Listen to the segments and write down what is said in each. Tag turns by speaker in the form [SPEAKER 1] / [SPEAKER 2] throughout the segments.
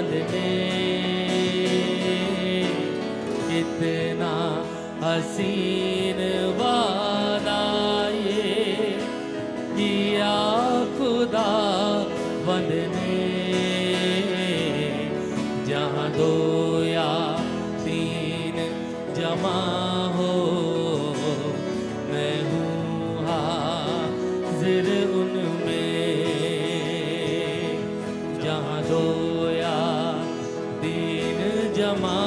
[SPEAKER 1] बंधने, कितना हसीन वादा ये किया खुदा बंधने, जहाँ दो या तीन जमा हो मैं हूँ हाजिर उनमें, जहाँ दो या तीन जमा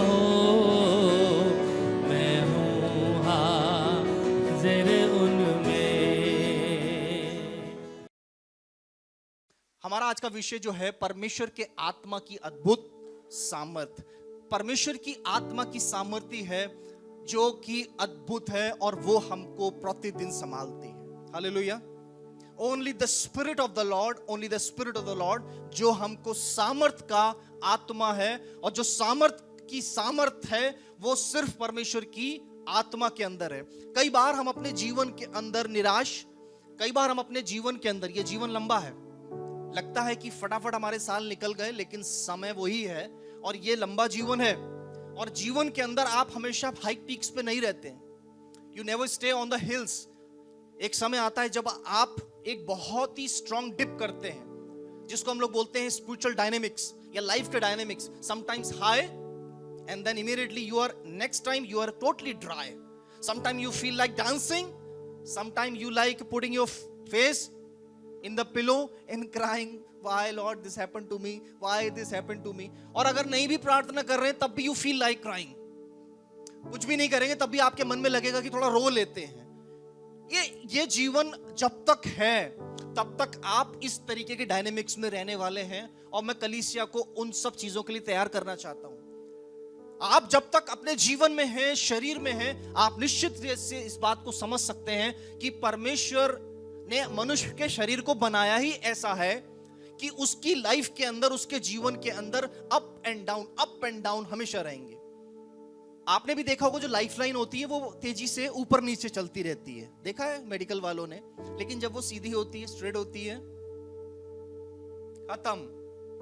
[SPEAKER 1] हो मैं हूँ हाजिर उनमें।
[SPEAKER 2] हमारा आज का विषय जो है परमेश्वर के आत्मा की अद्भुत सामर्थ। परमेश्वर की आत्मा की सामर्थ्य है जो कि अद्भुत है और वो हमको प्रतिदिन संभालती है। Hallelujah. Only the spirit of the Lord, only the spirit of the Lord जो हमको सामर्थ का आत्मा है, और जो सामर्थ है वो सिर्फ परमेश्वर की आत्मा के अंदर है। कई बार हम अपने जीवन के अंदर निराश, कई बार हम अपने जीवन के अंदर, ये जीवन लंबा है, लगता है कि फटाफट हमारे साल निकल गए, लेकिन समय वही है और ये लंबा जीवन है। और जीवन के अंदर आप हमेशा हाई पीक्स पे नहीं रहते हैं। You never stay on the hills. एक समय आता है जब आप एक बहुत ही स्ट्रॉन्ग डिप करते हैं, जिसको हम लोग बोलते हैं स्पिरिचुअल डायनेमिक्स या लाइफ के dynamics. Sometimes high and then immediately you are, next time you are totally dry. Sometime you feel like dancing, sometime you like putting your face in the pillow and crying, why Lord this happened to me, why this happened to me। और अगर नहीं भी प्रार्थना कर रहे हैं तब भी you feel like crying। कुछ भी नहीं करेंगे तब भी आपके मन में लगेगा कि थोड़ा रो लेते हैं। ये जीवन जब तक है तब तक आप इस तरीके के डायनेमिक्स में रहने वाले हैं, और मैं कलीसिया को उन सब चीजों के लिए तैयार करना चाहता हूं। आप जब तक अपने जीवन में हैं, शरीर में हैं, आप निश्चित रूप से इस बात को समझ सकते हैं कि परमेश्वर ने मनुष्य के शरीर को बनाया ही ऐसा है कि उसकी लाइफ के अंदर, उसके जीवन के अंदर अप एंड डाउन हमेशा रहेंगे। आपने भी देखा होगा जो लाइफ लाइन होती है वो तेजी से ऊपर नीचे चलती रहती है, देखा है मेडिकल वालों ने। लेकिन जब वो सीधी होती है, स्ट्रेट होती है, खत्म।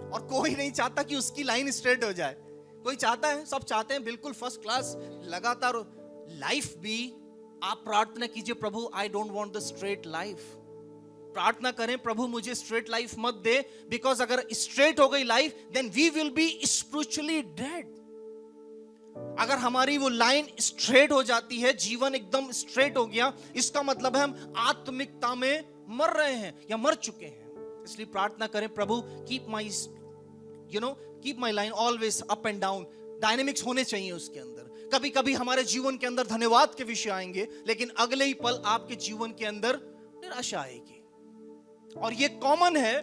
[SPEAKER 2] और कोई नहीं चाहता कि उसकी लाइन स्ट्रेट हो जाए। कोई चाहता है, सब चाहते हैं बिल्कुल फर्स्ट क्लास लगातार लाइफ भी। आप प्रार्थना कीजिए, प्रभु I don't want the straight life. प्रार्थना करें, प्रभु मुझे स्ट्रेट लाइफ मत दे, बिकॉज अगर स्ट्रेट हो गई life then we will be spiritually dead. अगर हमारी वो लाइन स्ट्रेट हो जाती है, जीवन एकदम स्ट्रेट हो गया, इसका मतलब है हम आत्मिकता में मर रहे हैं या मर चुके हैं। इसलिए प्रार्थना करें, प्रभु keep my line always up and down. Dynamics होने चाहिए उसके अंदर। कभी कभी हमारे जीवन के अंदर धन्यवाद के विषय आएंगे, लेकिन अगले ही पल आपके जीवन के अंदर निराशा आएगी। और ये कॉमन है,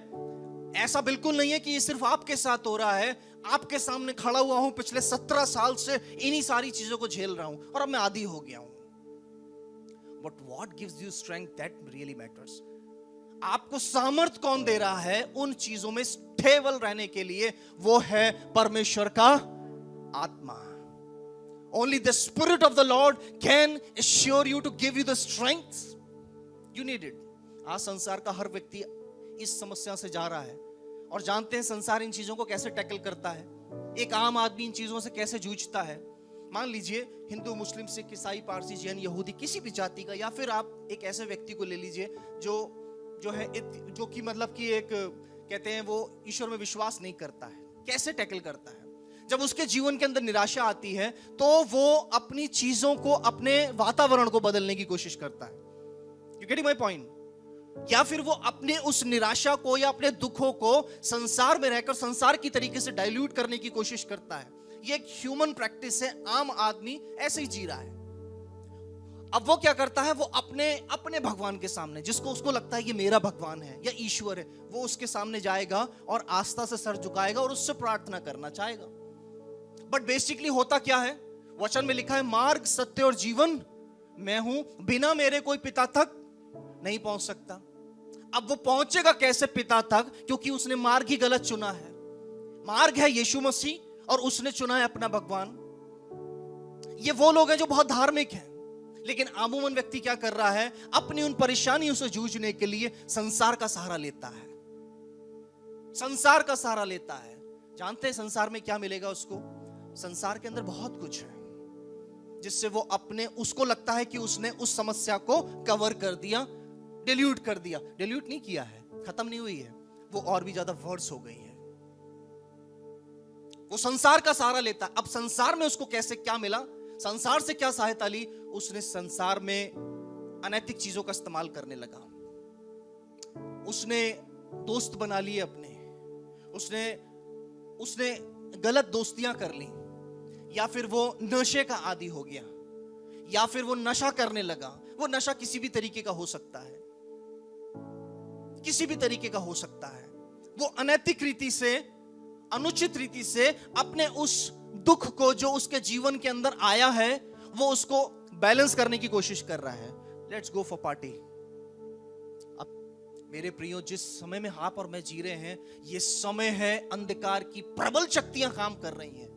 [SPEAKER 2] ऐसा बिल्कुल नहीं है कि ये सिर्फ आपके साथ हो रहा है। आपके सामने खड़ा हुआ हूं, पिछले 17 साल से इन्हीं सारी चीजों को झेल रहा हूं और अब मैं आदी हो गया हूं। But what gives you strength, that really matters. आपको सामर्थ कौन दे रहा है उन चीजों में स्टेबल रहने के लिए? वो है परमेश्वर का आत्मा। Only the Spirit of the Lord can assure you to give you the strength you needed। आज संसार का हर व्यक्ति इस समस्या से जा रहा है, और जानते हैं संसार इन चीजों को कैसे टैकल करता है। एक आम आदमी इन चीजों से कैसे जूझता है। मान लीजिए हिंदू, मुस्लिम, सिख, ईसाई, पारसी, जैन, यहूदी, किसी भी जाति का, या फिर आप एक ऐसे व्यक्ति को ले लीजिए जो कि मतलब कि एक कहते हैं वो ईश्वर में विश्वास नहीं करता है। कैसे टैकल करता है? जब उसके जीवन के अंदर निराशा आती है तो वो अपनी चीजों को, अपने वातावरण को बदलने की कोशिश करता है। You getting my point? या फिर वो अपने उस निराशा को या अपने दुखों को संसार में रहकर संसार की तरीके से डाइल्यूट करने की कोशिश करता है। ये एक ह्यूमन प्रैक्टिस है, आम आदमी ऐसे ही जी रहा है। अब वो क्या करता है, वो अपने भगवान के सामने, जिसको उसको लगता है ये मेरा भगवान है या ईश्वर है, वो उसके सामने जाएगा और आस्था से सर झुकाएगा और उससे प्रार्थना करना चाहेगा। बट बेसिकली होता क्या है? वचन में लिखा है, मार्ग, सत्य और जीवन मैं हूं, बिना मेरे कोई पिता तक नहीं पहुंच सकता। अब वो पहुंचेगा कैसे पिता तक? क्योंकि उसने मार्ग ही गलत चुना है। मार्ग है यीशु मसीह और उसने चुना है अपना भगवान। ये वो लोग हैं जो बहुत धार्मिक हैं, लेकिन आमूमन व्यक्ति क्या कर रहा है? अपनी उन परेशानियों से जूझने के लिए संसार का सहारा लेता है। संसार का सहारा लेता है। जानते हैं संसार में क्या मिलेगा उसको? संसार के अंदर बहुत कुछ है जिससे वो अपने, उसको लगता है कि उसने उस समस्या को कवर कर दिया, डिल्यूट कर दिया। डिल्यूट नहीं किया है, खत्म नहीं हुई है, वो और भी ज्यादा वर्स हो गई है। वो संसार का सहारा लेता है। अब संसार में उसको कैसे क्या मिला, संसार से क्या सहायता ली? उसने संसार में अनैतिक चीजों का इस्तेमाल करने लगा, उसने दोस्त बना लिए अपने, उसने गलत दोस्तियां कर ली, या फिर वो नशे का आदी हो गया, या फिर वो नशा करने लगा। वो नशा किसी भी तरीके का हो सकता है, किसी भी तरीके का हो सकता है। वो अनैतिक रीति से, अनुचित रीति से अपने उस दुख को जो उसके जीवन के अंदर आया है, वो उसको बैलेंस करने की कोशिश कर रहा है। Let's go for party. अब मेरे प्रियो, जिस समय में आप और मैं जी रहे हैं, ये समय है अंधकार की प्रबल शक्तियां काम कर रही हैं।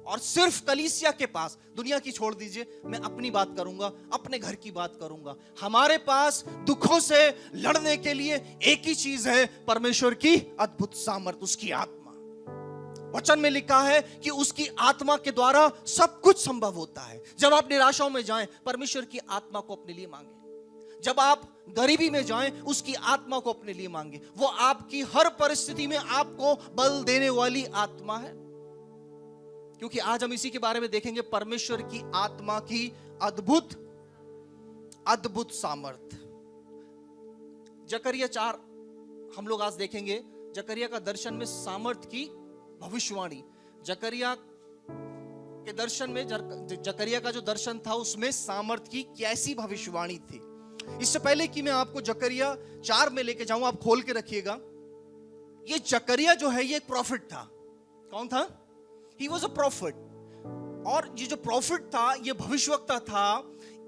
[SPEAKER 2] और सिर्फ कलीसिया के पास, दुनिया की छोड़ दीजिए, मैं अपनी बात करूंगा, अपने घर की बात करूंगा, हमारे पास दुखों से लड़ने के लिए एक ही चीज है, परमेश्वर की अद्भुत सामर्थ, उसकी आत्मा। वचन में लिखा है कि उसकी आत्मा के द्वारा सब कुछ संभव होता है। जब आप निराशाओं में जाएं, परमेश्वर की आत्मा को अपने लिए मांगे। जब आप गरीबी में जाएं, उसकी आत्मा को अपने लिए मांगे। वो आपकी हर परिस्थिति में आपको बल देने वाली आत्मा है। क्योंकि आज हम इसी के बारे में देखेंगे, परमेश्वर की आत्मा की अद्भुत सामर्थ। जकरिया 4 हम लोग आज देखेंगे। जकरिया का दर्शन में सामर्थ की भविष्यवाणी। जकरिया के दर्शन में, जकरिया का जो दर्शन था उसमें सामर्थ की कैसी भविष्यवाणी थी। इससे पहले कि मैं आपको जकरिया 4 में लेके जाऊं, आप खोल के रखिएगा। ये जकरिया जो है, ये एक प्रॉफिट था। कौन था? He was a prophet। और ये जो प्रॉफिट था, ये भविष्यवक्ता था।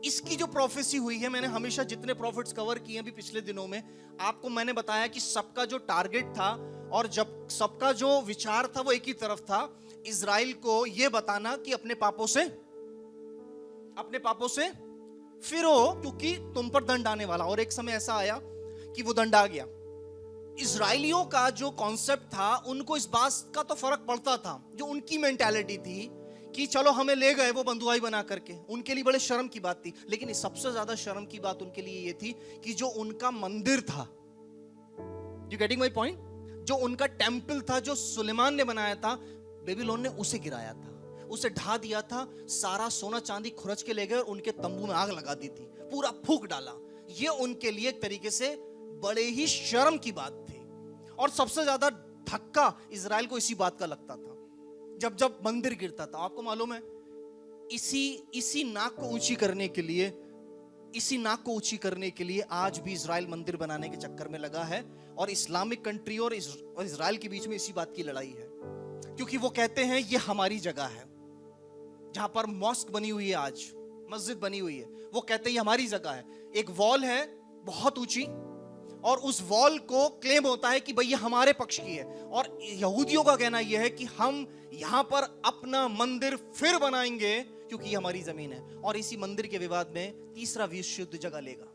[SPEAKER 2] इसकी जो प्रोफेसी हुई है, मैंने हमेशा जितने प्रॉफिट्स कवर किए हैं भी पिछले दिनों में, आपको मैंने बताया कि सबका जो टारगेट था और जब सबका जो विचार था वो एक ही तरफ था, इजराइल को ये बताना कि अपने पापों से फिरो, क्योंकि तुम पर दंड आने वाला। और एक समय ऐसा आया कि वो दंड आ गया। इजराइलियों का जो कॉन्सेप्ट था, उनको इस बात का तो फर्क पड़ता था, जो उनकी मेंटालिटी थी कि चलो हमें ले गए वो बंधुआई बना करके, उनके लिए बड़े शर्म की बात थी। लेकिन सबसे ज्यादा शर्म की बात उनके लिए ये थी कि जो उनका मंदिर था, यू गेटिंग माय पॉइंट, जो उनका टेंपल था, जो सुलेमान ने बनाया था, बेबीलोन ने उसे गिराया था, उसे ढा दिया था। सारा सोना चांदी खुरच के ले गए और उनके तंबू में आग लगा दी थी, पूरा फूंक डाला। ये उनके लिए एक तरीके से बड़े ही शर्म की बात थी। और सबसे ज्यादा धक्का इजराइल को इसी बात का लगता था, जब जब मंदिर गिरता था। आपको मालूम है, इसी नाक को ऊंची करने के लिए आज भी इजराइल मंदिर बनाने के चक्कर में लगा है। और इस्लामिक कंट्री और इजराइल के बीच में इसी बात की लड़ाई है, क्योंकि वो कहते हैं ये हमारी जगह है, जहां पर मॉस्क बनी हुई है, आज मस्जिद बनी हुई है, वो कहते हैं ये हमारी जगह है। एक वॉल है बहुत ऊंची, और उस वॉल को क्लेम होता है कि भाई ये हमारे पक्ष की है। और यहूदियों का कहना यह है कि हम यहां पर अपना मंदिर फिर बनाएंगे, क्योंकि ये हमारी जमीन है। और इसी मंदिर के विवाद में तीसरा विश्व युद्ध जगह लेगा।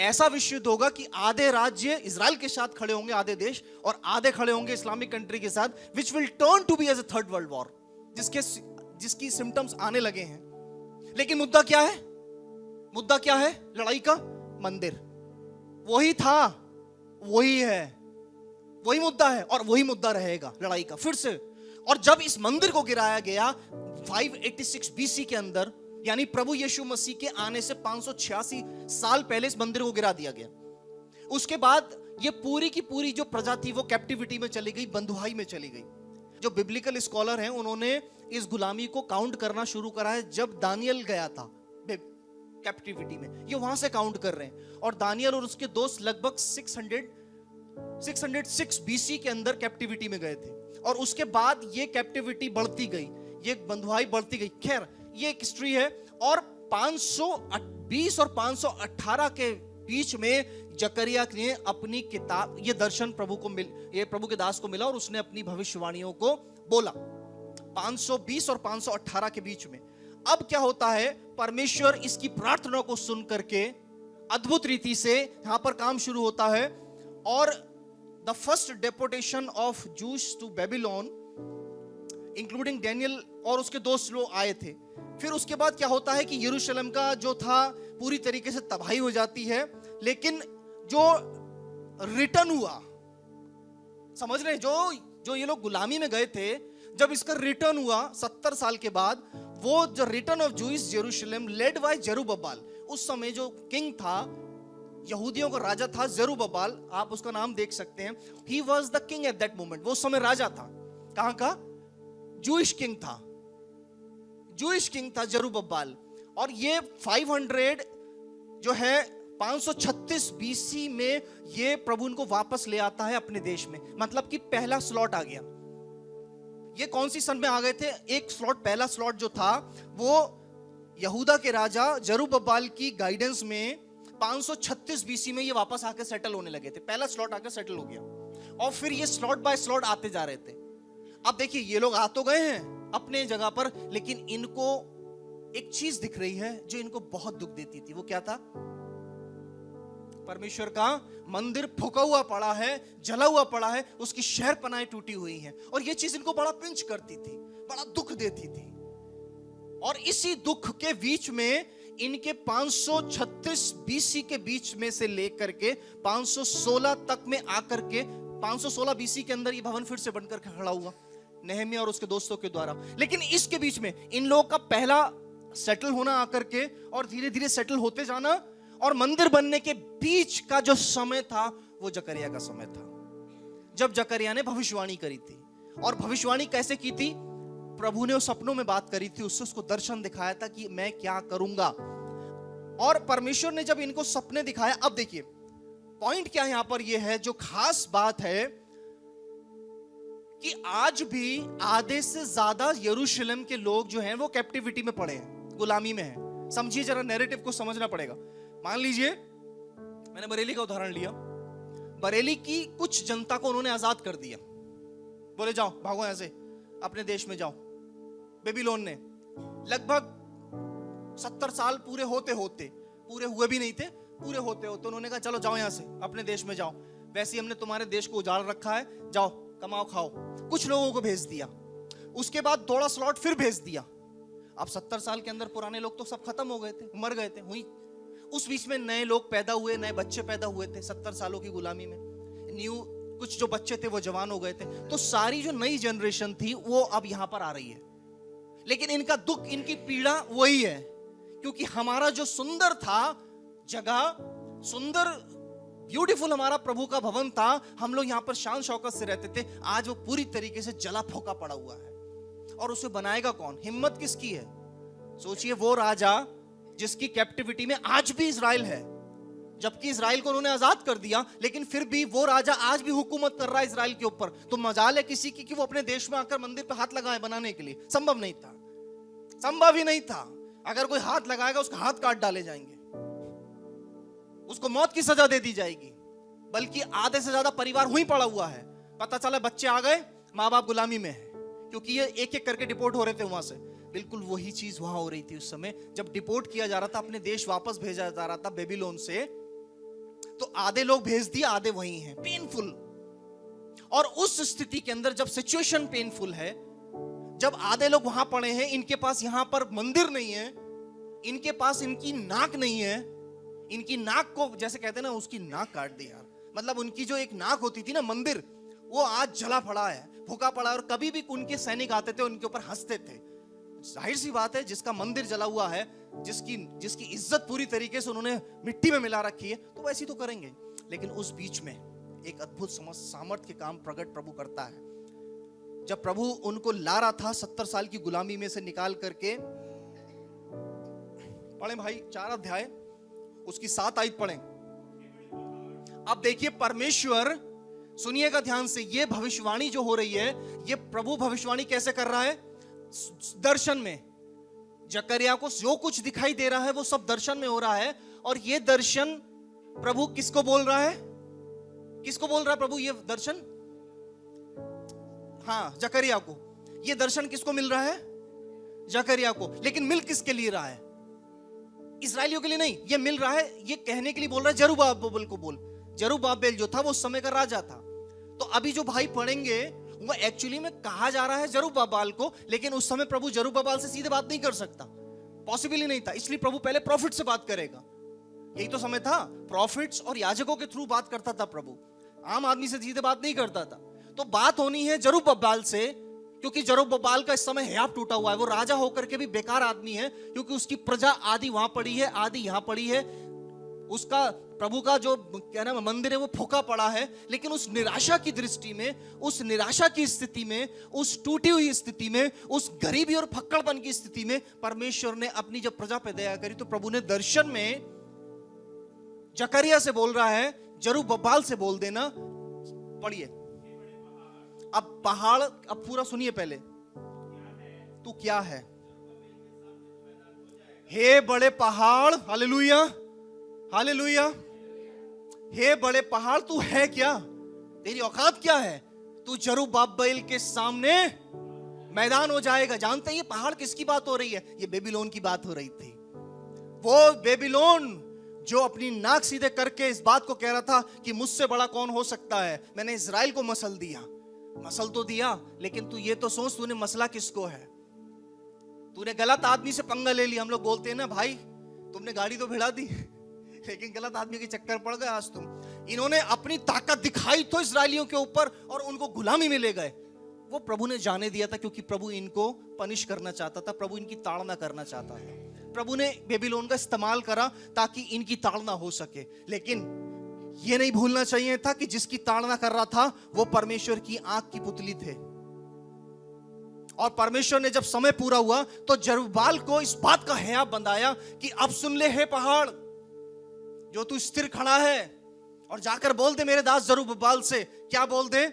[SPEAKER 2] ऐसा विश्व युद्ध होगा कि आधे राज्य इजराइल के साथ खड़े होंगे, आधे देश, और आधे खड़े होंगे इस्लामिक कंट्री के साथ, which will turn to be as a third world war, जिसकी सिम्टम्स आने लगे हैं। लेकिन मुद्दा क्या है? लड़ाई का मंदिर वही था, वही है, वही मुद्दा है, और वही मुद्दा रहेगा लड़ाई का फिर से। और जब इस मंदिर को गिराया गया 586 बीसी के अंदर, यानी प्रभु यीशु मसीह के आने से 586 साल पहले इस मंदिर को गिरा दिया गया। उसके बाद ये पूरी की पूरी जो प्रजा थी वो कैप्टिविटी में चली गई, बंधुआई में चली गई। जो बिब्लिकल स्कॉलर हैं, उन्होंने इस गुलामी को काउंट करना शुरू करा है जब दानियल गया था कैप्टिविटी में, ये वहां से काउंट कर रहे हैं। और दानियल और उसके दोस्त लगभग 606 बीसी के अंदर कैप्टिविटी में गए थे। और उसके बाद ये कैप्टिविटी बढ़ती गई, ये बंधुआई बढ़ती गई। खैर, ये एक हिस्ट्री है। और 520 और 518 के बीच में जकरिया ने अपनी किताब, ये दर्शन प्रभु के दास को मिला, और उसने अपनी भविष्यवाणियों को बोला 520 और 518 के बीच में। अब क्या होता है, परमेश्वर इसकी प्रार्थना को सुन करके अद्भुत रीति से यहां पर काम शुरू होता है। और the first deportation of Jews to Babylon including Daniel और उसके दोस्त लोग आए थे। फिर उसके बाद क्या होता है कि यरूशलेम का जो था पूरी तरीके से तबाही हो जाती है, लेकिन जो रिटर्न हुआ, समझ रहे हैं, जो ये लोग गुलामी में गए थे, जब इसका रिटर्न हुआ 70 साल के बाद, वो जो return of Jews Jerusalem led by Zerubbabel, उस समय जो किंग था, यहूदियों का राजा था जेरुब्बाबेल, आप उसका नाम देख सकते हैं। He was the king at that moment, वो उस समय राजा था। कहां का? जूइश किंग था, जूइश किंग था जेरुब्बाबेल। और ये 500 जो है 536 बीसी में ये प्रभु उनको वापस ले आता है अपने देश में, मतलब कि पहला स्लॉट आ गया। ये कौन सी सन में आ गए थे? एक स्लॉट, पहला स्लॉट जो था वो यहूदा के राजा जेरुब्बाबेल की गाइडेंस में 536 बीसी में ये वापस आकर सेटल होने लगे थे। पहला स्लॉट आकर सेटल हो गया और फिर ये स्लॉट बाय स्लॉट आते जा रहे थे। अब देखिए, ये लोग आ तो गए हैं अपने जगह पर, लेकिन इनको एक चीज दिख रही है जो इनको बहुत दुख देती थी। वो क्या था? परमेश्वर का मंदिर फूका हुआ पड़ा है, जला हुआ पड़ा है, उसकी शहर पनाहें टूटी हुई हैं, और ये चीज इनको बड़ा पिंच करती थी, बड़ा दुख देती थी। और इसी दुख के बीच में इनके 536 बीसी के बीच में से लेकर के 516 तक में आकर के 516 बीसी के अंदर ये भवन फिर से बनकर खड़ा हुआ नेहमिया और उसके दोस्तों के द्वारा। लेकिन इसके बीच में इन लोगों का पहला सेटल होना आकर के और धीरे धीरे सेटल होते जाना और मंदिर बनने के बीच का जो समय था वो जकरिया का समय था, जब जकरिया ने भविष्यवाणी करी थी। और भविष्यवाणी कैसे की थी? प्रभु ने उस सपनों में बात करी थी, उससे उसको दर्शन दिखाया था कि मैं क्या करूंगा। और परमेश्वर ने जब इनको सपने दिखाया, अब देखिए पॉइंट क्या यहां पर यह है, जो खास बात है कि आज भी आधे से ज्यादा यरूशलेम के लोग जो हैं वो कैप्टिविटी में पड़े हैं, गुलामी में हैं। समझिए जरा, नैरेटिव को समझना पड़ेगा। मान लीजिए मैंने बरेली का उदाहरण लिया, बरेली की कुछ जनता को उन्होंने आजाद कर दिया, बोले जाओ भागो यहां से, अपने देश में जाओ। बेबीलोन ने लगभग 70 साल पूरे होते होते, पूरे हुए भी नहीं थे, पूरे होते होते उन्होंने कहा चलो जाओ यहां से, अपने देश में जाओ, वैसे ही हमने तुम्हारे देश को उजाड़ रखा है, जाओ कमाओ खाओ। कुछ लोगों को भेज दिया, उसके बाद थोड़ा स्लॉट फिर भेज दिया। अब 70 साल के अंदर पुराने लोग तो सब खत्म हो गए थे, मर गए थे, हुई। उस बीच में नए लोग पैदा हुए, नए बच्चे पैदा हुए थे 70 सालों की गुलामी में। न्यू कुछ जो बच्चे थे वो जवान हो गए थे, तो सारी जो नई जनरेशन थी वो अब यहां पर आ रही है। लेकिन इनका दुख, इनकी पीड़ा वही है, क्योंकि हमारा जो सुंदर था जगह, सुंदर ब्यूटीफुल हमारा प्रभु का भवन था, हम लोग यहां पर शान शौकत से रहते थे, आज वो पूरी तरीके से जला फोका पड़ा हुआ है। और उसे बनाएगा कौन? हिम्मत किसकी है? सोचिए, वो राजा जिसकी कैप्टिविटी में आज भी इजराइल है, जबकि इजराइल को उन्होंने आजाद कर दिया, लेकिन फिर भी वो राजा आज भी हुकूमत कर रहा है इजराइल के ऊपर। तो मजाल है किसी की कि वो अपने देश में आकर मंदिर पे हाथ लगाए बनाने के लिए? संभव नहीं था, संभव ही नहीं था। अगर कोई हाथ लगाएगा उसका हाथ काट डाले जाएंगे, उसको मौत की सजा दे दी जाएगी। बल्कि आधे से ज्यादा परिवार वहीं पड़ा हुआ है, पता चला बच्चे आ गए, माँ बाप गुलामी में है, क्योंकि ये एक एक करके डिपोर्ट हो रहे थे वहां से। बिल्कुल वही चीज वहां हो रही थी उस समय, जब डिपोर्ट किया जा रहा था, अपने देश वापस भेजा जा रहा था बेबीलोन से, तो आधे लोग भेज दिए, आधे वहीं हैं। पेनफुल। और उस स्थिति के अंदर जब सिचुएशन पेनफुल है, जब आधे लोग वहां पड़े हैं, इनके पास यहां पर मंदिर नहीं है, इनके पास इनकी नाक नहीं है, इनकी नाक को जैसे कहते हैं ना, उसकी नाक काट दी यार, मतलब उनकी जो एक नाक होती थी ना मंदिर, वो आज जला पड़ा है, भूखा पड़ा है। और कभी भी उनके सैनिक आते थे उनके ऊपर हंसते थे। जाहिर सी बात है, जिसका मंदिर जला हुआ है, जिसकी इज्जत पूरी तरीके से उन्होंने मिट्टी में मिला रखी है, तो वैसे ही तो करेंगे। लेकिन उस बीच में एक अद्भुत सामर्थ के काम प्रकट प्रभु करता है। जब प्रभु उनको ला रहा था 70 साल की गुलामी में से निकाल करके, पढ़े भाई 4 अध्याय उसकी 7 आयत पढ़ें। अब देखिए परमेश्वर, सुनिएगा ध्यान से, ये भविष्यवाणी जो हो रही है, ये प्रभु भविष्यवाणी कैसे कर रहा है? दर्शन में। जकरिया को जो कुछ दिखाई दे रहा है वो सब दर्शन में हो रहा है। और ये दर्शन प्रभु किसको बोल रहा है? किसको बोल रहा है प्रभु ये दर्शन? हाँ, जकरिया को। ये दर्शन किसको मिल रहा है? जकरिया को। लेकिन मिल किसके लिए रहा है? इस्राएलियों के लिए नहीं, ये मिल रहा है, ये कहने के लिए बोल रहा है जरुब्बाबेल को बोल। जरुब्बाबेल जो था वो उस समय का राजा था। तो अभी जो भाई पढ़ेंगे वो एक्चुअली में कहा जा रहा है जरुब्बाबेल को, लेकिन उस समय प्रभु जरुब्बाबेल से सीधे बात नहीं कर सकता, पॉसिबल ही नहीं था। इसलिए प्रभु पहले प्रॉफिट से बात करेगा। यही तो समय था, प्रॉफिट्स और याजकों के थ्रू बात करता था प्रभु, आम आदमी से सीधे बात नहीं करता था। तो बात होनी है जरुब्बाबेल से, क्योंकि जरुब्बाबेल का इस समय हियाव टूटा हुआ है। वो राजा होकर के भी बेकार आदमी है, क्योंकि उसकी प्रजा आधी वहां पड़ी है, आधी यहां पड़ी है। उसका प्रभु का जो क्या नाम मंदिर है वो फूका पड़ा है। लेकिन उस निराशा की दृष्टि में, उस निराशा की स्थिति में, उस टूटी हुई स्थिति में, उस गरीबी और फक्कड़पन की स्थिति में परमेश्वर ने अपनी जब प्रजा पे दया करी, तो प्रभु ने दर्शन में जकरिया से बोल रहा है, जरुब्बाबेल से बोल देना। पढ़िए अब पहाड़, अब पूरा सुनिए पहले। तू क्या है हे बड़े पहाड़, हालेलुया हालेलुया, हे बड़े पहाड़ तू है क्या, तेरी औकात क्या है, तू जरुब्बाबेल के सामने मैदान हो जाएगा। जानते हैं ये पहाड़ किसकी बात हो रही है? ये बेबीलोन की बात हो रही थी। वो बेबीलोन जो अपनी नाक सीधे करके इस बात को कह रहा था कि मुझसे बड़ा कौन हो सकता है, मैंने इजराइल को मसल दिया। मसल तो दिया, लेकिन तू ये तो सोच तूने मसला किसको है। तूने गलत आदमी से पंगा ले लिया। हम लोग बोलते हैं ना भाई तुमने गाड़ी तो भिड़ा दी, लेकिन गलत आदमी के चक्कर पड़ गए आज तुम। इन्होंने अपनी ताकत दिखाई तो इजरायलियों के ऊपर और उनको गुलामी में ले गए। वो प्रभु ने जाने दिया था, क्योंकि प्रभु इनको पनिश करना चाहता था, प्रभु इनकी ताड़ना करना चाहता था। प्रभु ने बेबीलोन का इस्तेमाल करा ताकि इनकी ताड़ना हो सके। लेकिन ये नहीं भूलना चाहिए था कि जिसकी ताड़ना कर रहा था वो परमेश्वर की आंख की पुतली थे। और परमेश्वर ने जब समय पूरा हुआ तो जरुब्बाबेल को इस बात का हियाव बंधाया कि अब सुन ले हे पहाड़, जो तू स्थिर खड़ा है, और जाकर बोल दे मेरे दास जरुब्बाबेल से। क्या बोल दे?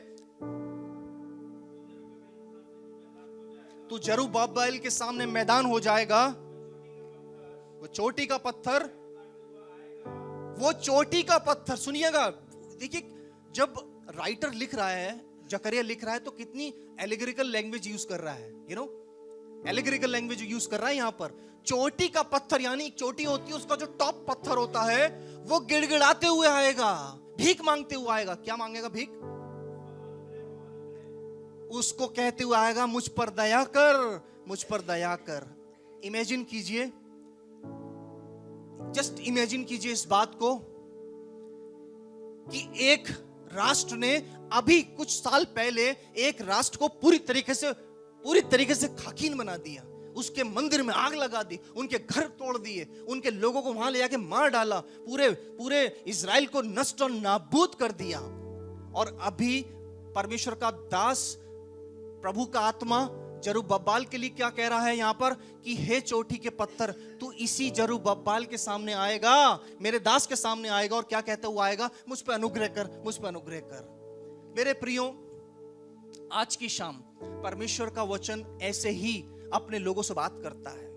[SPEAKER 2] तू जरुब्बाबेल के सामने मैदान हो जाएगा। वो चोटी का पत्थर, वो चोटी का पत्थर, सुनिएगा। देखिए जब राइटर लिख रहा है, जकरिया लिख रहा है, तो कितनी एलिगोरिकल लैंग्वेज यूज कर रहा है, you know, allegorical language use कर रहा है यहां पर। चोटी का पत्थर यानी एक चोटी होती है, उसका जो टॉप पत्थर होता है वो गिड़गिड़ाते हुए आएगा, भीख मांगते हुए आएगा। क्या मांगेगा? भीख। उसको कहते हुए आएगा मुझ पर दया कर, मुझ पर दया कर। इमेजिन कीजिए, जस्ट इमेजिन कीजिए इस बात को कि एक राष्ट्र ने अभी कुछ साल पहले एक राष्ट्र को पूरी तरीके से खाकीन बना दिया, उसके मंदिर में आग लगा दी, उनके घर तोड़ दिए, उनके लोगों को वहां ले जाके मार डाला, पूरे इजराइल को नष्ट और नाबूद कर दिया। और अभी परमेश्वर का दास, प्रभु का आत्मा जरुब्बाबेल के लिए क्या कह रहा है यहां पर कि हे चोटी के पत्थर, तू इसी जरुब्बाबेल के सामने आएगा, मेरे दास के सामने आएगा। और क्या कहता हुआ आएगा? मुझ पर अनुग्रह कर, मुझ पर अनुग्रह कर। मेरे प्रियो, आज की शाम परमेश्वर का वचन ऐसे ही अपने लोगों से बात करता है।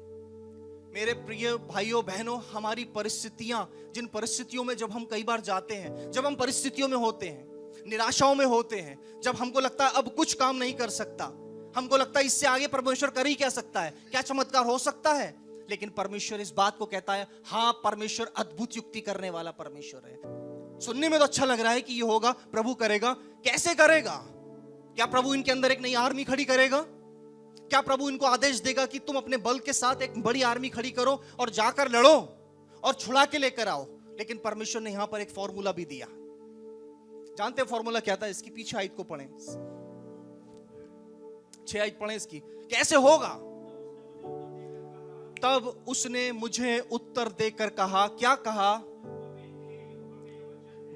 [SPEAKER 2] मेरे प्रिय भाइयों बहनों, हमारी परिस्थितियां, जिन परिस्थितियों में जब हम कई बार जाते हैं, जब हम परिस्थितियों में होते हैं, निराशाओं में होते हैं, जब हमको लगता है अब कुछ काम नहीं कर सकता, हमको लगता है इससे आगे परमेश्वर कर ही क्या सकता है, क्या चमत्कार हो सकता है, लेकिन परमेश्वर इस बात को कहता है, हाँ परमेश्वर अद्भुत युक्ति करने वाला परमेश्वर है। सुनने में तो अच्छा लग रहा है कि ये होगा, प्रभु करेगा। कैसे करेगा? क्या प्रभु इनके अंदर एक नई आर्मी खड़ी करेगा? क्या प्रभु इनको आदेश देगा कि तुम अपने बल के साथ एक बड़ी आर्मी खड़ी करो और जाकर लड़ो और छुड़ा के लेकर आओ? लेकिन परमेश्वर ने यहां पर एक फॉर्मूला भी दिया। जानते हैं फॉर्मूला क्या था? इसकी पीछे आयत को पढ़ें, 6 आयत पढ़ें इसकी। कैसे होगा? तब उसने मुझे उत्तर देकर कहा, क्या कहा?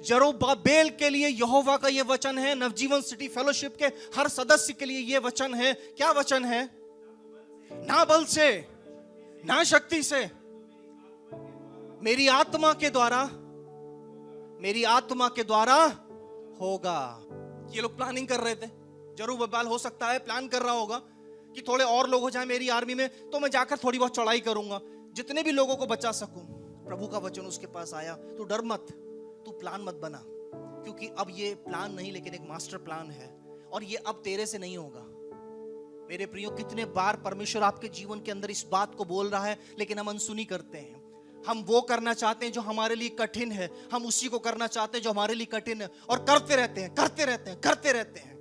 [SPEAKER 2] जरुब्बाबेल के लिए यहोवा का यह वचन है, नवजीवन सिटी फेलोशिप के हर सदस्य के लिए यह वचन है। क्या वचन है? ना बल से ना शक्ति से, मेरी आत्मा के द्वारा, मेरी आत्मा के द्वारा होगा। ये लोग प्लानिंग कर रहे थे। जरुब्बाबेल हो सकता है प्लान कर रहा होगा कि थोड़े और लोग हो जाए मेरी आर्मी में, तो मैं जाकर थोड़ी बहुत चढ़ाई करूंगा, जितने भी लोगों को बचा सकूं। प्रभु का वचन उसके पास आया, तू डर मत, तू प्लान मत बना, क्योंकि अब ये प्लान नहीं लेकिन एक मास्टर प्लान है, और ये अब तेरे से नहीं होगा। मेरे प्रियो, कितने बार परमेश्वर आपके जीवन के अंदर इस बात को बोल रहा है, लेकिन हम अनसुनी करते हैं। हम वो करना चाहते हैं जो हमारे लिए कठिन है, हम उसी को करना चाहते हैं जो हमारे लिए कठिन है, और करते रहते हैं, करते रहते हैं, करते रहते हैं,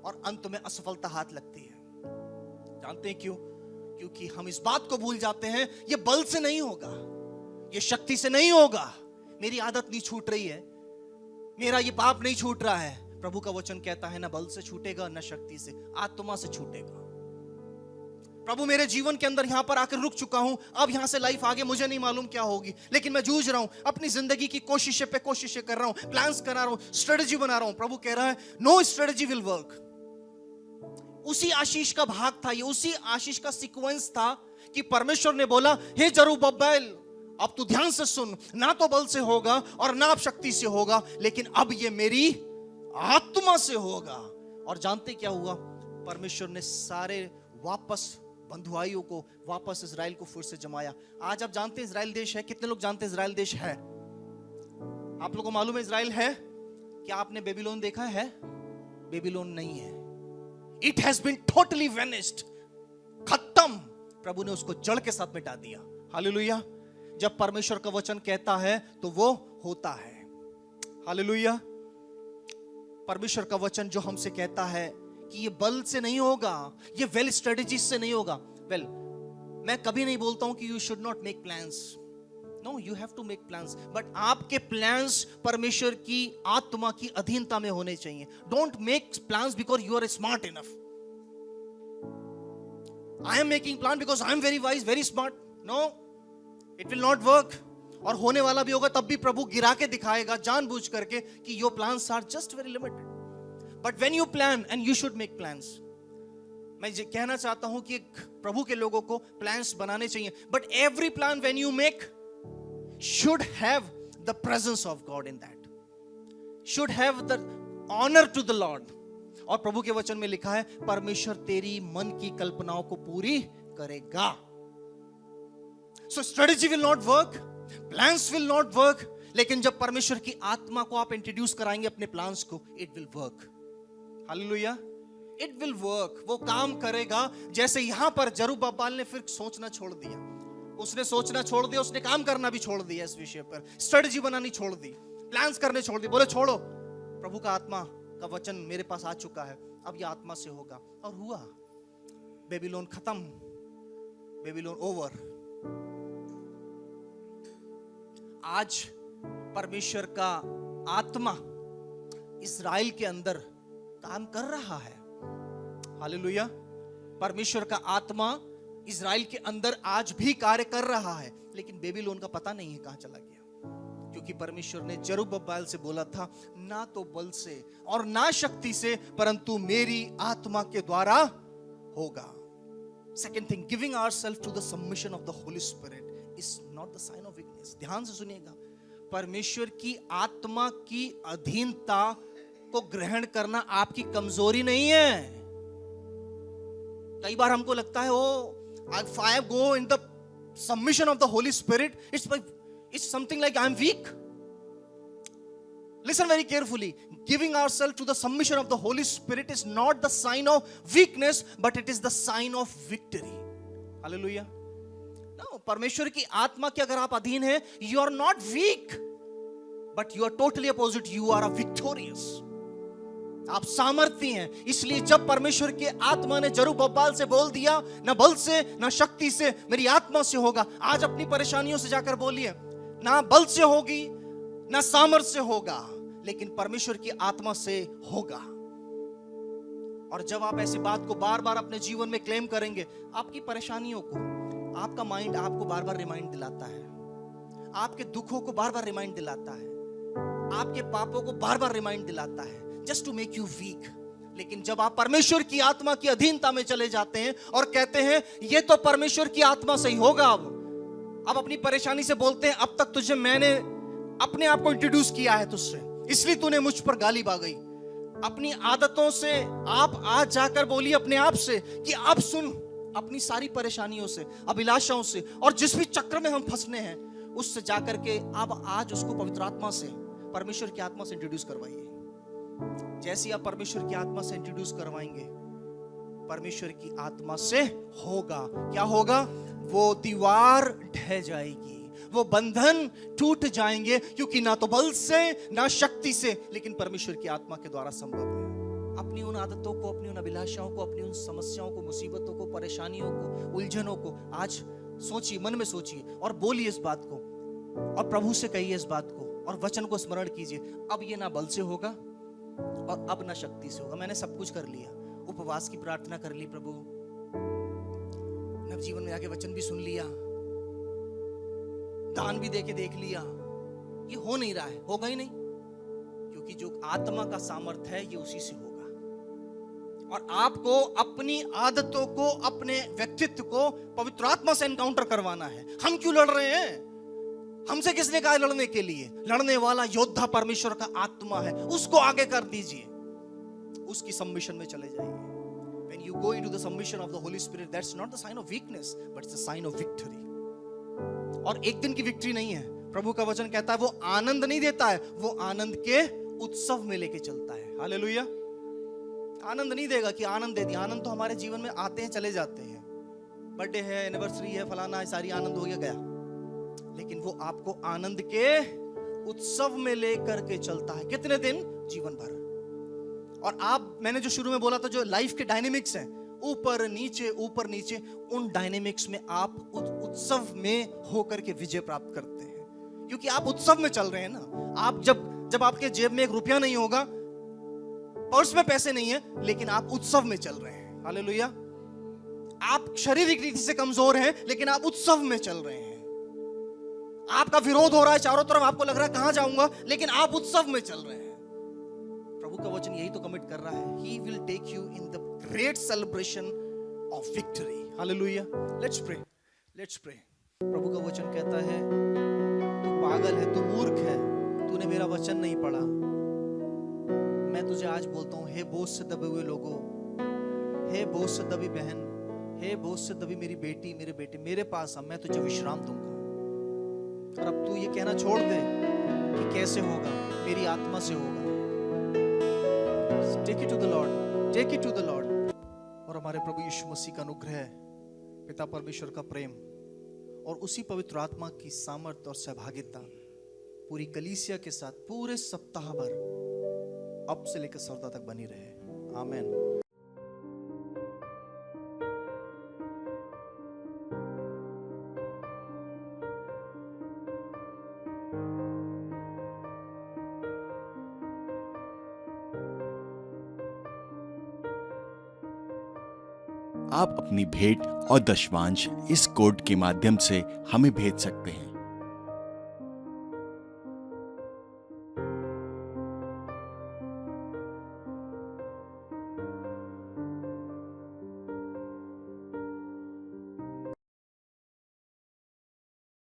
[SPEAKER 2] और अंत में असफलता हाथ लगती है। जानते हैं क्यों? क्योंकि हम इस बात को भूल जाते हैं, ये बल से नहीं होगा, ये शक्ति से नहीं होगा, मेरी आदत नहीं छूट रही है, मेरा ये पाप नहीं छूट रहा है। प्रभु का वचन कहता है ना बल से छूटेगा, ना शक्ति से, आत्मा से छूटेगा। प्रभु मेरे जीवन के अंदर यहां पर आकर रुक चुका हूं, अब यहां से लाइफ आगे मुझे नहीं मालूम क्या होगी, लेकिन मैं जूझ रहा हूं, अपनी जिंदगी की कोशिशें पे कोशिशें कर रहा हूं, प्लान्स करा रहा हूं, स्ट्रेटजी बना रहा हूं। प्रभु कह रहा है नो स्ट्रेटजी विल वर्क। उसी आशीष का भाग था ये, उसी आशीष का सीक्वेंस था कि परमेश्वर ने बोला, हे जरुब्बाबेल, अब तू ध्यान से सुन, ना तो बल से होगा और ना अब शक्ति से होगा, लेकिन अब ये मेरी आत्मा से होगा। और जानते क्या हुआ? परमेश्वर ने सारे वापस बंधुआइयों को, वापस इजराइल को फिर से जमाया। आज आप जानते हैं इजराइल देश है? कितने लोग जानते हैं इजराइल देश है? आप लोगों को मालूम है इजराइल है? क्या आपने बेबीलोन देखा है? बेबीलोन नहीं है। It has been totally vanished, खत्म। प्रभु ने उसको जड़ के साथ मिटा दिया। हालेलुया। जब परमेश्वर का वचन कहता है तो वो होता है। हालेलुया। परमेश्वर का वचन जो हमसे कहता है कि ये बल से नहीं होगा, ये वेल स्ट्रेटेजी से नहीं होगा। वेल, मैं कभी नहीं बोलता हूं कि you should not make plans. No, you have to make plans, but आपके प्लान्स परमेश्वर की आत्मा की अधीनता में होने चाहिए। Don't make plans because you are smart enough. I am making plan because I am very wise, very smart. No, it will not work. और होने वाला भी होगा तब भी प्रभु गिरा के दिखाएगा जानबूझ करके कि your plans are just very limited. But when you plan, and you should make plans, मैं कहना चाहता हूं कि प्रभु के लोगों को प्लान्स बनाने चाहिए, but every plan when you make should have the presence of God in that, should have the honor to the Lord। और प्रभु के वचन में लिखा है परमेश्वर तेरी मन की कल्पनाओं को पूरी करेगा। So strategy will not work, plans will not work, लेकिन जब परमेश्वर की आत्मा को आप इंट्रोड्यूस कराएंगे अपने प्लान्स को, it will work। Hallelujah. it will work, वो काम करेगा। जैसे यहां पर जरुब्बाबेल ने फिर सोचना छोड़ दिया, उसने सोचना छोड़ दिया, उसने काम करना भी छोड़ दिया, इस विषय पर स्ट्रेटजी बनानी छोड़ दी, प्लान्स करने छोड़ दी। बोले छोड़ो, प्रभु का आत्मा का वचन मेरे पास आ चुका है, अब ये आत्मा से होगा। और हुआ, बेबीलोन खत्म, बेबीलोन ओवर। आज परमेश्वर का आत्मा इस्राएल के अंदर काम कर रहा है। हालेलुया। परमेश्वर का आत्मा इज़राइल के अंदर आज भी कार्य कर रहा है, लेकिन बेबीलोन का पता नहीं है कहां चला गया, क्योंकि परमेश्वर ने जरुब्बाबेल से बोला था, ना तो बल से और ना शक्ति से, परंतु मेरी आत्मा के द्वारा होगा। Second thing, giving ourselves to the submission of the Holy Spirit is not the sign of weakness. ध्यान से सुनिएगा, परमेश्वर की आत्मा की अधीनता को ग्रहण करना आपकी कमजोरी नहीं है। कई बार हमको लगता है ओ, if I go in the submission of the Holy Spirit, it's something like I'm weak. Listen very carefully. Giving ourselves to the submission of the Holy Spirit is not the sign of weakness, but it is the sign of victory. Hallelujah. No, परमेश्वर की आत्मा के अगर आप अधीन हैं, you are not weak, but you are totally opposite. You are a victorious. आप सामर्थ्य हैं। इसलिए जब परमेश्वर के आत्मा ने जरुब्बाबेल से बोल दिया, ना बल से ना शक्ति से, मेरी आत्मा से होगा। आज अपनी परेशानियों से जाकर बोलिए, ना बल से होगी ना सामर्थ्य से होगा, लेकिन परमेश्वर की आत्मा से होगा। और जब आप ऐसी बात को बार बार अपने जीवन में क्लेम करेंगे, आपकी परेशानियों को आपका माइंड आपको बार बार रिमाइंड दिलाता है, आपके दुखों को बार बार रिमाइंड दिलाता है, आपके पापों को बार बार रिमाइंड दिलाता है, just to make you weak. लेकिन जब आप परमेश्वर की आत्मा की अधीनता में चले जाते हैं और कहते हैं ये तो परमेश्वर की आत्मा से ही होगा, अब अपनी परेशानी से बोलते हैं, अब तक तुझे मैंने अपने आप को इंट्रोड्यूस किया है तुझसे, इसलिए तूने मुझ पर गाली बा गई। अपनी आदतों से आप आज जाकर बोलिए अपने आप से कि अब सुन, अपनी सारी परेशानियों से, अभिलाषाओं से और जिस भी चक्र में हम फंसने हैं, उससे जाकर के अब आज उसको पवित्र आत्मा से, परमेश्वर की आत्मा से इंट्रोड्यूस करवाइए। जैसे आप परमेश्वर की आत्मा से इंट्रोड्यूस करवाएंगे, परमेश्वर की आत्मा से होगा। क्या होगा? वो दीवार ढह जाएगी, वो बंधन टूट जाएंगे, क्योंकि ना तो बल से ना शक्ति से, लेकिन परमेश्वर की आत्मा के द्वारा संभव है। अपनी उन आदतों को, अपनी उन अभिलाषाओं को, अपनी उन समस्याओं को, मुसीबतों को, परेशानियों को, उलझनों को आज सोचिए, मन में सोचिए और बोलिए इस बात को, और प्रभु से कहिए इस बात को, और वचन को स्मरण कीजिए। अब ये ना बल से होगा और अब ना शक्ति से होगा। मैंने सब कुछ कर लिया, उपवास की प्रार्थना कर ली प्रभु, नवजीवन में जाके वचन भी सुन लिया, दान भी देके देख लिया, ये हो नहीं रहा है, होगा ही नहीं, क्योंकि जो आत्मा का सामर्थ्य है ये उसी से होगा। और आपको अपनी आदतों को, अपने व्यक्तित्व को पवित्र आत्मा से एनकाउंटर करवाना है। हम क्यों लड़ रहे हैं? हमसे किसने कहा लड़ने के लिए? लड़ने वाला योद्धा परमेश्वर का आत्मा है, उसको आगे कर दीजिए, उसकी सबमिशन में चले जाइए। When you go into the submission of the Holy Spirit, that's not the sign of weakness, but it's a sign of victory. और एक दिन की विक्ट्री नहीं है। प्रभु का वचन कहता है वो आनंद नहीं देता है, वो आनंद के उत्सव में लेके चलता है। हालेलुया। आनंद नहीं देगा कि आनंद दे दिया। आनंद तो हमारे जीवन में आते हैं चले जाते हैं, बर्थडे है, एनिवर्सरी है, फलाना है, सारी आनंद हो गया, लेकिन वो आपको आनंद के उत्सव में लेकर के चलता है। कितने दिन? जीवन भर। और आप, मैंने जो शुरू में बोला था, जो लाइफ के डायनेमिक्स हैं, ऊपर नीचे ऊपर नीचे, उन डायनेमिक्स में आप उत्सव में होकर के विजय प्राप्त करते हैं, क्योंकि आप उत्सव में चल रहे हैं ना। आप जब आपके जेब में 1 रुपया नहीं होगा, पर्स में पैसे नहीं है, लेकिन आप उत्सव में चल रहे हैं। हालेलुया। आप शारीरिक रीति से कमजोर हैं, लेकिन आप उत्सव में चल रहे हैं। आपका विरोध हो रहा है चारों तरफ, आपको लग रहा है कहां जाऊंगा, लेकिन आप उत्सव में चल रहे हैं। प्रभु का वचन यही तो कमिट कर रहा है, He will take you in the great celebration of victory. Hallelujah. Let's pray. Let's pray. प्रभु का वचन कहता है, तू पागल है, तू मूर्ख है, तूने मेरा वचन नहीं पढ़ा। मैं तुझे आज बोलता हूँ, हे बोझ से दबे हुए लोगों, हे बोझ से दबी बहन, हे बोझ से दबी मेरी बेटी, मेरे बेटे, मेरे पास आ, मैं तुझे विश्राम दूंगा। और अब तू ये कहना छोड़ दे कि कैसे होगा, मेरी आत्मा से होगा। Take it to the Lord. Take it to the Lord. और हमारे प्रभु यीशु मसीह का अनुग्रह, पिता परमेश्वर का प्रेम और उसी पवित्र आत्मा की सामर्थ्य और सहभागिता पूरी कलीसिया के साथ पूरे सप्ताह भर अब से लेकर सदा तक बनी रहे। आमीन।
[SPEAKER 3] आप अपनी भेंट और दशमांश इस कोड के माध्यम से हमें भेज सकते हैं।